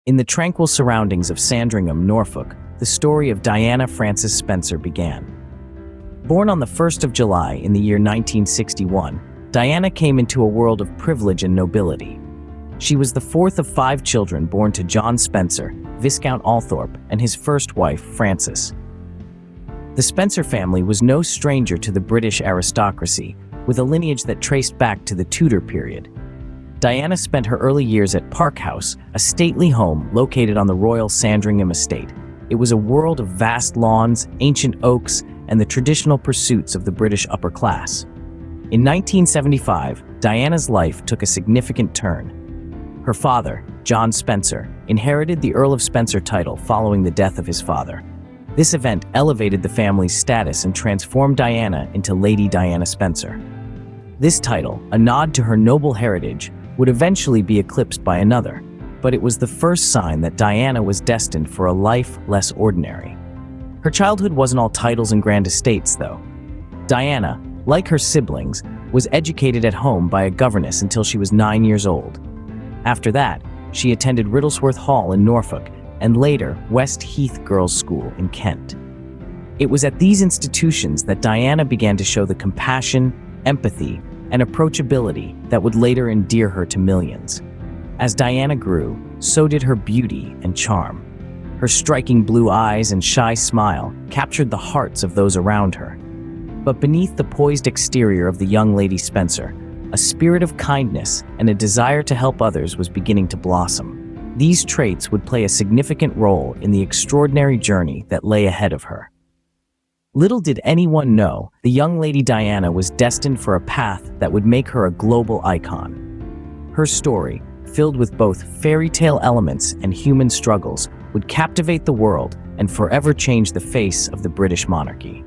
In the tranquil surroundings of Sandringham, Norfolk, the story of Diana Frances Spencer began. Born on the 1st of July in the year 1961, Diana came into a world of privilege and nobility. She was the fourth of 5 children born to John Spencer, Viscount Althorpe, and his first wife, Frances. The Spencer family was no stranger to the British aristocracy, with a lineage that traced back to the Tudor period. Diana spent her early years at Park House, a stately home located on the Royal Sandringham estate. It was a world of vast lawns, ancient oaks, and the traditional pursuits of the British upper class. In 1975, Diana's life took a significant turn. Her father, John Spencer, inherited the Earl of Spencer title following the death of his father. This event elevated the family's status and transformed Diana into Lady Diana Spencer. This title, a nod to her noble heritage, would eventually be eclipsed by another, but it was the first sign that Diana was destined for a life less ordinary. Her childhood wasn't all titles and grand estates, though. Diana, like her siblings, was educated at home by a governess until she was 9 years old. After that, she attended Riddlesworth Hall in Norfolk and later West Heath Girls' School in Kent. It was at these institutions that Diana began to show the compassion, empathy, and approachability that would later endear her to millions. As Diana grew, so did her beauty and charm. Her striking blue eyes and shy smile captured the hearts of those around her. But beneath the poised exterior of the young Lady Spencer, a spirit of kindness and a desire to help others was beginning to blossom. These traits would play a significant role in the extraordinary journey that lay ahead of her. Little did anyone know, the young Lady Diana was destined for a path that would make her a global icon. Her story, filled with both fairy tale elements and human struggles, would captivate the world and forever change the face of the British monarchy.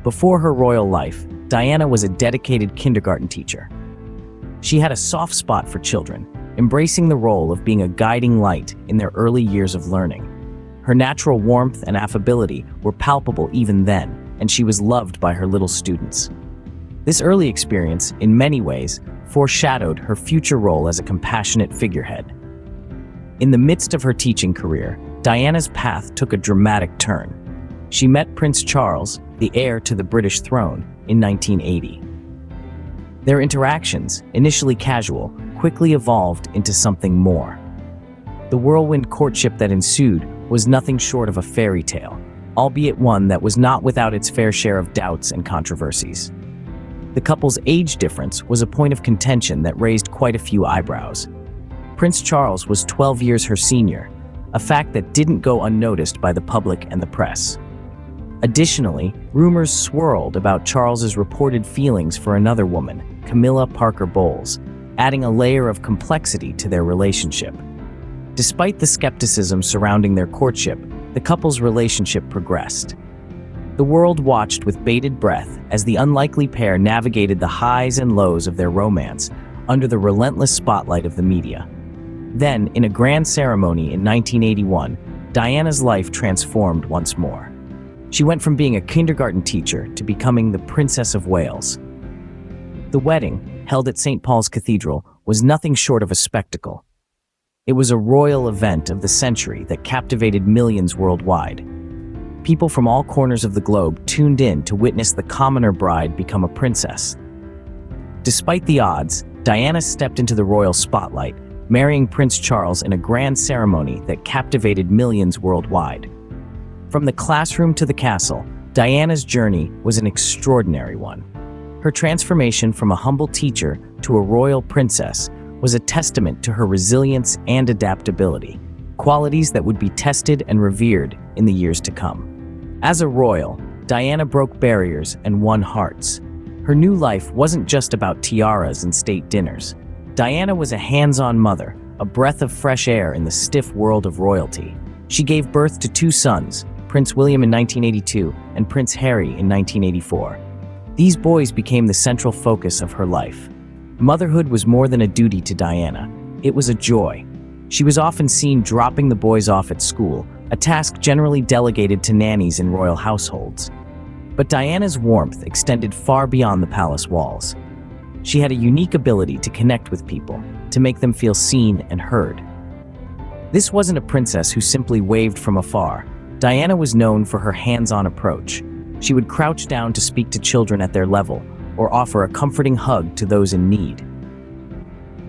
Before her royal life, Diana was a dedicated kindergarten teacher. She had a soft spot for children, embracing the role of being a guiding light in their early years of learning. Her natural warmth and affability were palpable even then, and she was loved by her little students. This early experience, in many ways, foreshadowed her future role as a compassionate figurehead. In the midst of her teaching career, Diana's path took a dramatic turn. She met Prince Charles, the heir to the British throne, in 1980. Their interactions, initially casual, quickly evolved into something more. The whirlwind courtship that ensued was nothing short of a fairy tale, albeit one that was not without its fair share of doubts and controversies. The couple's age difference was a point of contention that raised quite a few eyebrows. Prince Charles was 12 years her senior, a fact that didn't go unnoticed by the public and the press. Additionally, rumors swirled about Charles's reported feelings for another woman, Camilla Parker Bowles, adding a layer of complexity to their relationship. Despite the skepticism surrounding their courtship, the couple's relationship progressed. The world watched with bated breath as the unlikely pair navigated the highs and lows of their romance under the relentless spotlight of the media. Then, in a grand ceremony in 1981, Diana's life transformed once more. She went from being a kindergarten teacher to becoming the Princess of Wales. The wedding, held at St. Paul's Cathedral, was nothing short of a spectacle. It was a royal event of the century that captivated millions worldwide. People from all corners of the globe tuned in to witness the commoner bride become a princess. Despite the odds, Diana stepped into the royal spotlight, marrying Prince Charles in a grand ceremony that captivated millions worldwide. From the classroom to the castle, Diana's journey was an extraordinary one. Her transformation from a humble teacher to a royal princess was a testament to her resilience and adaptability, qualities that would be tested and revered in the years to come. As a royal, Diana broke barriers and won hearts. Her new life wasn't just about tiaras and state dinners. Diana was a hands-on mother, a breath of fresh air in the stiff world of royalty. She gave birth to 2 sons, Prince William in 1982 and Prince Harry in 1984. These boys became the central focus of her life. Motherhood was more than a duty to Diana. It was a joy. She was often seen dropping the boys off at school, a task generally delegated to nannies in royal households. But Diana's warmth extended far beyond the palace walls. She had a unique ability to connect with people, to make them feel seen and heard. This wasn't a princess who simply waved from afar. Diana was known for her hands-on approach. She would crouch down to speak to children at their level, or offer a comforting hug to those in need.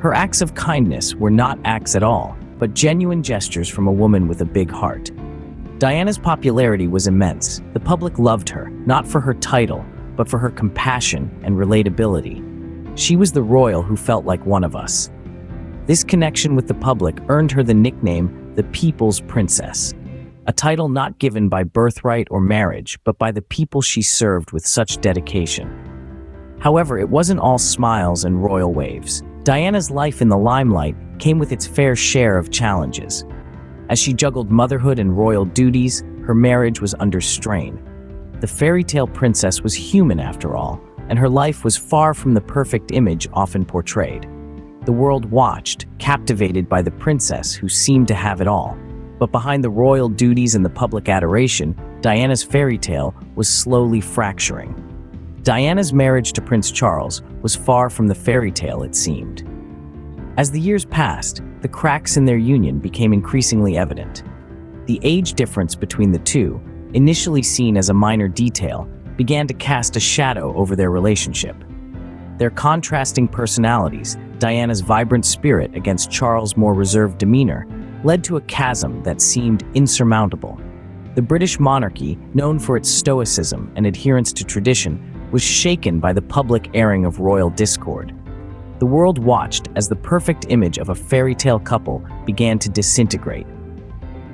Her acts of kindness were not acts at all, but genuine gestures from a woman with a big heart. Diana's popularity was immense. The public loved her, not for her title, but for her compassion and relatability. She was the royal who felt like one of us. This connection with the public earned her the nickname the People's Princess, a title not given by birthright or marriage, but by the people she served with such dedication. However, it wasn't all smiles and royal waves. Diana's life in the limelight came with its fair share of challenges. As she juggled motherhood and royal duties, her marriage was under strain. The fairy tale princess was human after all, and her life was far from the perfect image often portrayed. The world watched, captivated by the princess who seemed to have it all. But behind the royal duties and the public adoration, Diana's fairy tale was slowly fracturing. Diana's marriage to Prince Charles was far from the fairy tale it seemed. As the years passed, the cracks in their union became increasingly evident. The age difference between the two, initially seen as a minor detail, began to cast a shadow over their relationship. Their contrasting personalities, Diana's vibrant spirit against Charles' more reserved demeanor, led to a chasm that seemed insurmountable. The British monarchy, known for its stoicism and adherence to tradition, was shaken by the public airing of royal discord. The world watched as the perfect image of a fairy tale couple began to disintegrate.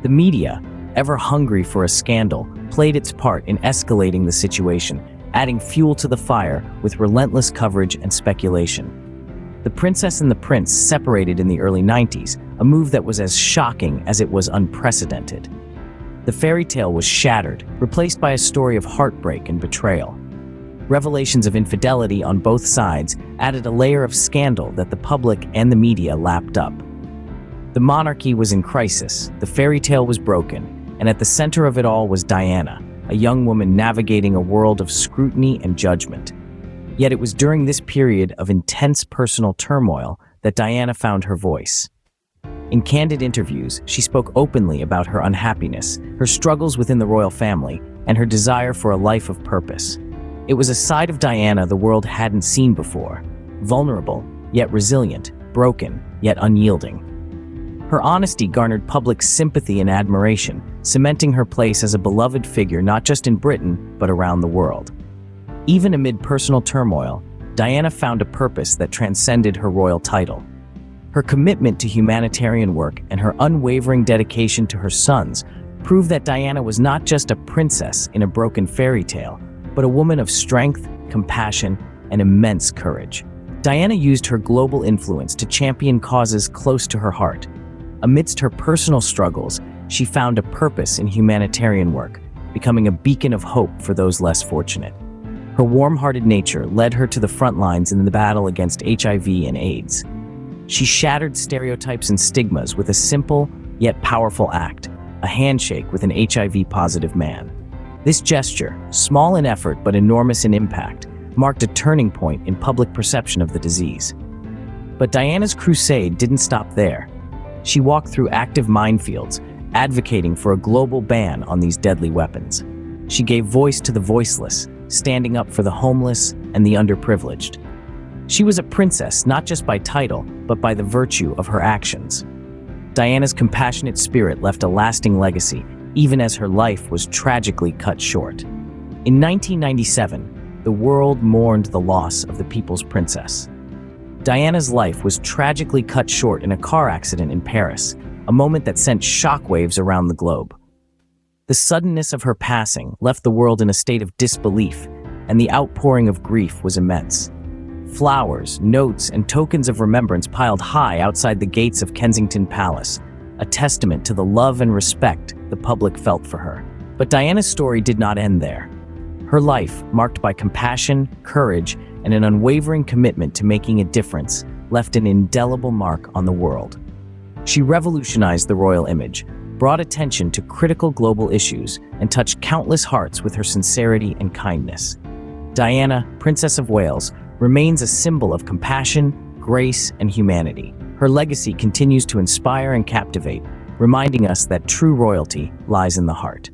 The media, ever hungry for a scandal, played its part in escalating the situation, adding fuel to the fire with relentless coverage and speculation. The princess and the prince separated in the early 90s, a move that was as shocking as it was unprecedented. The fairy tale was shattered, replaced by a story of heartbreak and betrayal. Revelations of infidelity on both sides added a layer of scandal that the public and the media lapped up. The monarchy was in crisis, the fairy tale was broken, and at the center of it all was Diana, a young woman navigating a world of scrutiny and judgment. Yet it was during this period of intense personal turmoil that Diana found her voice. In candid interviews, she spoke openly about her unhappiness, her struggles within the royal family, and her desire for a life of purpose. It was a side of Diana the world hadn't seen before, vulnerable, yet resilient, broken, yet unyielding. Her honesty garnered public sympathy and admiration, cementing her place as a beloved figure not just in Britain, but around the world. Even amid personal turmoil, Diana found a purpose that transcended her royal title. Her commitment to humanitarian work and her unwavering dedication to her sons proved that Diana was not just a princess in a broken fairy tale, but a woman of strength, compassion, and immense courage. Diana used her global influence to champion causes close to her heart. Amidst her personal struggles, she found a purpose in humanitarian work, becoming a beacon of hope for those less fortunate. Her warm-hearted nature led her to the front lines in the battle against HIV and AIDS. She shattered stereotypes and stigmas with a simple, yet powerful act, a handshake with an HIV-positive man. This gesture, small in effort but enormous in impact, marked a turning point in public perception of the disease. But Diana's crusade didn't stop there. She walked through active minefields, advocating for a global ban on these deadly weapons. She gave voice to the voiceless, standing up for the homeless and the underprivileged. She was a princess not just by title, but by the virtue of her actions. Diana's compassionate spirit left a lasting legacy, even as her life was tragically cut short. In 1997, the world mourned the loss of the People's Princess. Diana's life was tragically cut short in a car accident in Paris, a moment that sent shockwaves around the globe. The suddenness of her passing left the world in a state of disbelief, and the outpouring of grief was immense. Flowers, notes, and tokens of remembrance piled high outside the gates of Kensington Palace, a testament to the love and respect the public felt for her. But Diana's story did not end there. Her life, marked by compassion, courage, and an unwavering commitment to making a difference, left an indelible mark on the world. She revolutionized the royal image, brought attention to critical global issues, and touched countless hearts with her sincerity and kindness. Diana, Princess of Wales, remains a symbol of compassion, grace, and humanity. Her legacy continues to inspire and captivate, reminding us that true royalty lies in the heart.